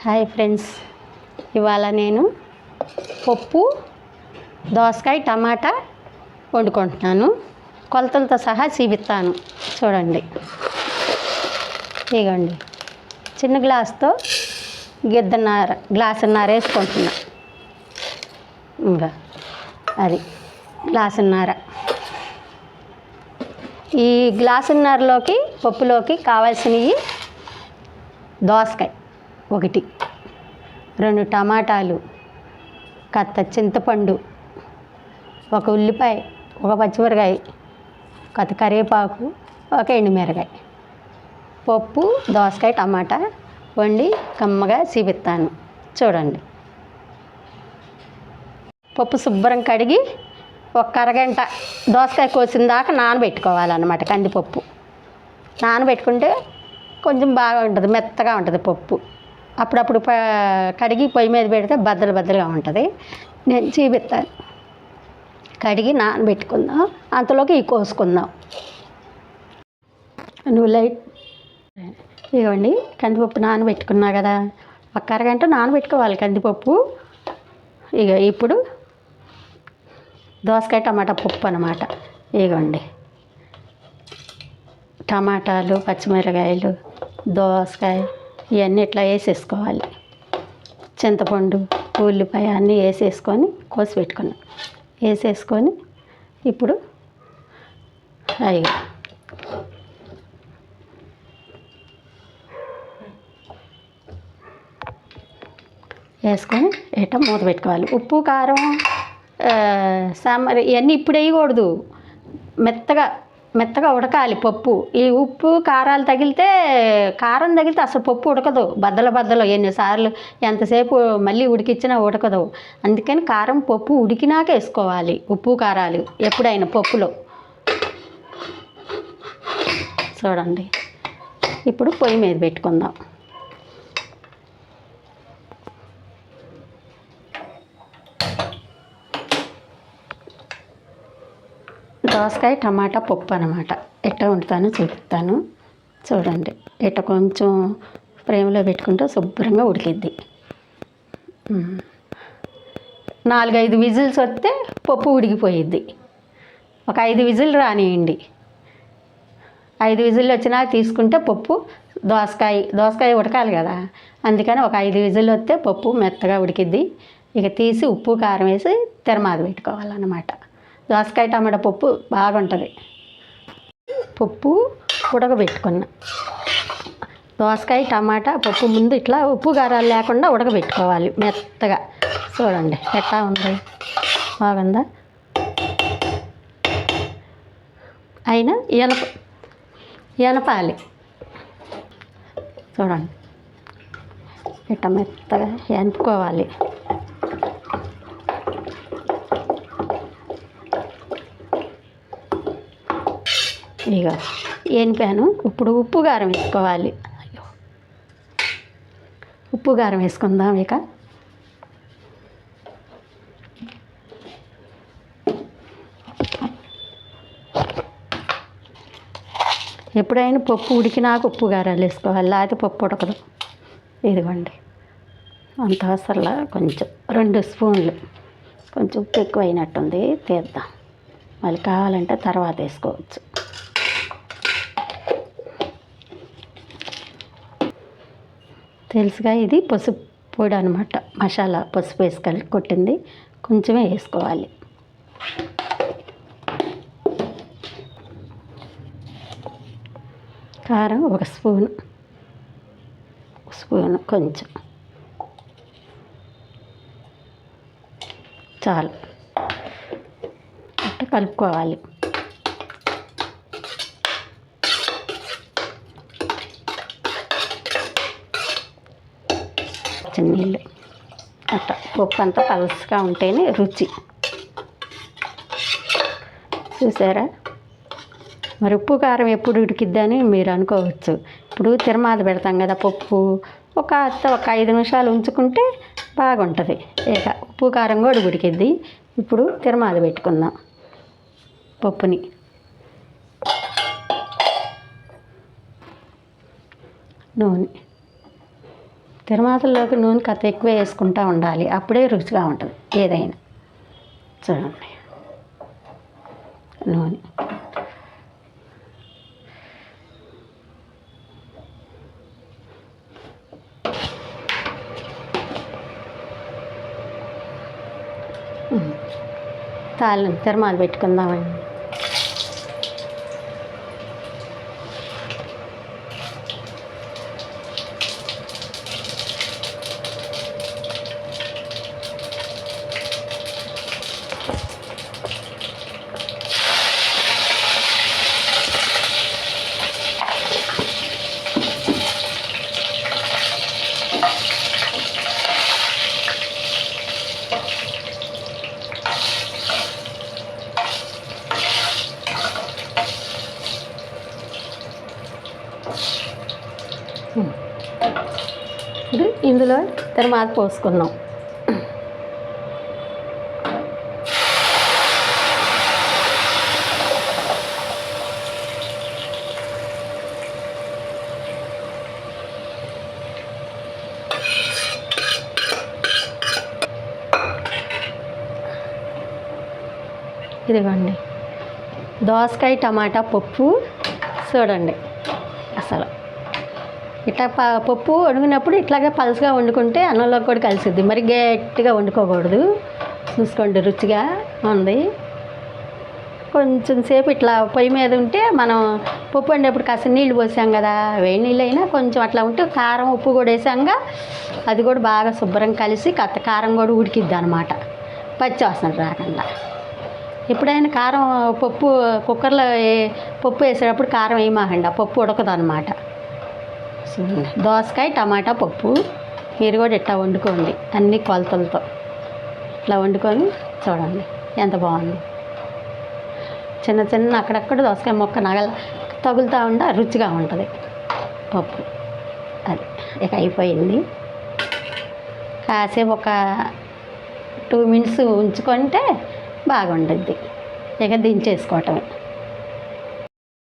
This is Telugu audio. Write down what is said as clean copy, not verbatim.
హాయ్ ఫ్రెండ్స్, ఇవాళ నేను పప్పు దోసకాయ టమాటా వండుకుంటున్నాను. కొలతలతో సహా చూపిస్తాను చూడండి. ఇగోండి, చిన్న గ్లాస్తో గ్లాసున్నర వేసుకుంటున్నా. ఇంకా అది గ్లాసున్నర. ఈ గ్లాసున్నరలోకి పప్పులోకి కావాల్సినవి దోసకాయ ఒకటి, 2 టమాటాలు, కత్త చింతపండు, 1 ఉల్లిపాయ, 1 పచ్చిమిరకాయ, కత్త కరివేపాకు, 1 ఎండుమిరకాయ. పప్పు దోసకాయ టమాటా వండి కమ్మగా చూపిస్తాను చూడండి. పప్పు శుభ్రం కడిగి 1 అరగంట దోసకాయ కోసిన దాకా నానబెట్టుకోవాలన్నమాట. కందిపప్పు నానబెట్టుకుంటే కొంచెం బాగా ఉంటుంది, మెత్తగా ఉంటుంది పప్పు. అప్పుడప్పుడు కడిగి పొయ్యి మీద పెడితే బద్దలుగా ఉంటుంది. నేను చూపిస్తాను. కడిగి నానబెట్టుకుందాం, అంతలోకి ఇవి కోసుకుందాం. ఇవ్వండి, కందిపప్పు నానబెట్టుకున్నా కదా, 1 అరగంట నానబెట్టుకోవాలి కందిపప్పు. ఇప్పుడు దోసకాయ టమాటా పప్పు అన్నమాట. ఇవ్వండి, టమాటాలు, పచ్చిమిరకాయలు, దోసకాయ ఇవన్నీ ఇట్లా వేసేసుకోవాలి. చింతపండు, ఉల్లిపాయ అన్నీ వేసేసుకొని కోసి పెట్టుకున్నాం. వేసేసుకొని ఇప్పుడు అవి వేసుకొని మూత పెట్టుకోవాలి. ఉప్పు కారం సాంబార్ ఇవన్నీ ఇప్పుడు వేయకూడదు. మెత్తగా ఉడకాలి పప్పు. ఈ ఉప్పు కారం తగిలితే అసలు పప్పు ఉడకదు. బద్దలు ఎన్నిసార్లు ఎంతసేపు మళ్ళీ ఉడికిచ్చినా ఉడకదు. అందుకని కారం పప్పు ఉడికినాక వేసుకోవాలి ఉప్పు కారాలు ఎప్పుడైనా పప్పులో. చూడండి, ఇప్పుడు పొయ్యి మీద పెట్టుకుందాం. దోసకాయ టమాటా పప్పు అన్నమాట. ఎట్లా వండుతానో చూపిస్తాను చూడండి. కొంచెం ఫ్రేమ్లో పెట్టుకుంటే శుభ్రంగా ఉడికిద్ది. 4-5 విజిల్స్ వస్తే పప్పు ఉడికిపోయిద్ది. ఒక 5 విజిల్ రానియండి. 5 విజిల్ వచ్చినా తీసుకుంటే పప్పు దోసకాయ ఉడకాలి కదా, అందుకని ఒక 5 విజిల్ వస్తే పప్పు మెత్తగా ఉడికిద్ది. తీసి ఉప్పు కారం వేసి తెరమాద పెట్టుకోవాలన్నమాట. దోసకాయ టమాటా పప్పు బాగుంటుంది. పప్పు ఉడకబెట్టుకున్నా. దోసకాయ టమాటా పప్పు ముందు ఇట్లా ఉప్పు కారాలు లేకుండా ఉడకబెట్టుకోవాలి మెత్తగా. చూడండి ఎట్లా ఉంది, బాగుందా? అయినా ఎనపాలి. చూడండి ఇట్లా మెత్తగా ఎనుపుకోవాలి. ఎనిపాను. ఇప్పుడు ఉప్పు కారం వేసుకోవాలి. ఉప్పు కారం వేసుకుందాం. ఎప్పుడైనా పప్పు ఉడికినాక ఉప్పు కారాలు వేసుకోవాలి, లేకపోతే పప్పు ఉడకదు. ఇదిగోండి, అంత అసలు కొంచెం 2 స్పూన్లు. కొంచెం ఉప్పు ఎక్కువ అయినట్టుంది, తీద్దాం. మళ్ళీ కావాలంటే తర్వాత వేసుకోవచ్చు. తెలుసుగా, ఇది పసుపు పొడి అనమాట. మసాలా పసుపు వేసుకొని కొట్టింది కొంచెమే వేసుకోవాలి. కారం 1 స్పూను కొంచెం చాలు. అట్లా కలుపుకోవాలి. నీళ్ళు అట్లా పప్పు అంతా పలసగా ఉంటేనే రుచి. చూసారా? మరి ఉప్పు కారం ఎప్పుడు ఉడికిద్దని మీరు అనుకోవచ్చు. ఇప్పుడు తిరమాద పెడతాం కదా పప్పు, ఒక 5 నిమిషాలు ఉంచుకుంటే బాగుంటుంది. ఉప్పు కారం కూడా ఉడికిద్ది. ఇప్పుడు తిరమాద పెట్టుకుందాం పప్పుని. నూనె తిరుమాతల్లోకి నూనె కథ ఎక్కువ వేసుకుంటూ ఉండాలి, అప్పుడే రుచిగా ఉంటుంది ఏదైనా. చూడండి నూనె తిరుమాలు పెట్టుకుందామండి. ఇప్పుడు ఇందులో తిరుమాత పోసుకున్నాం. ఇదిగోండి దోసకాయ టమాటా పప్పు. చూడండి అసలు ఇట్లా పప్పు వండుకున్నప్పుడు ఇట్లాగే పలుసుగా వండుకుంటే అన్నంలో కూడా కలిసిద్ది, మరి గట్టిగా వండుకోకూడదు. చూసుకోండి రుచిగా ఉంది. కొంచెం సేపు ఇట్లా పొయ్యి మీద ఉంటే మనం పప్పు వండేప్పుడు కాస్త నీళ్ళు పోసాం కదా, వేడి నీళ్ళు అయినా కొంచెం అట్లా ఉంటే కారం ఉప్పు కూడా వేసాక అది కూడా బాగా శుభ్రం కలిసి కారం కూడా ఉడికిద్ది అనమాట, పచ్చి వాసన రాకుండా. ఎప్పుడైనా కారం పప్పు కుక్కర్లో పప్పు వేసేటప్పుడు కారం వేయమాకండి, ఆ పప్పు ఉడకదు అనమాట. దోసకాయ టమాటా పప్పు మీరు కూడా ఇట్లా వండుకోండి, అన్ని కొలతలతో ఇట్లా వండుకొని చూడండి ఎంత బాగుంది. చిన్న చిన్న అక్కడక్కడ దోసకాయ మొక్క తగులుతూ ఉంటే రుచిగా ఉంటుంది పప్పు. అది ఇక అయిపోయింది. కాసేపు ఒక 2 minutes ఉంచుకుంటే బాగుంటుంది. ఇక దించేసుకోవటమే.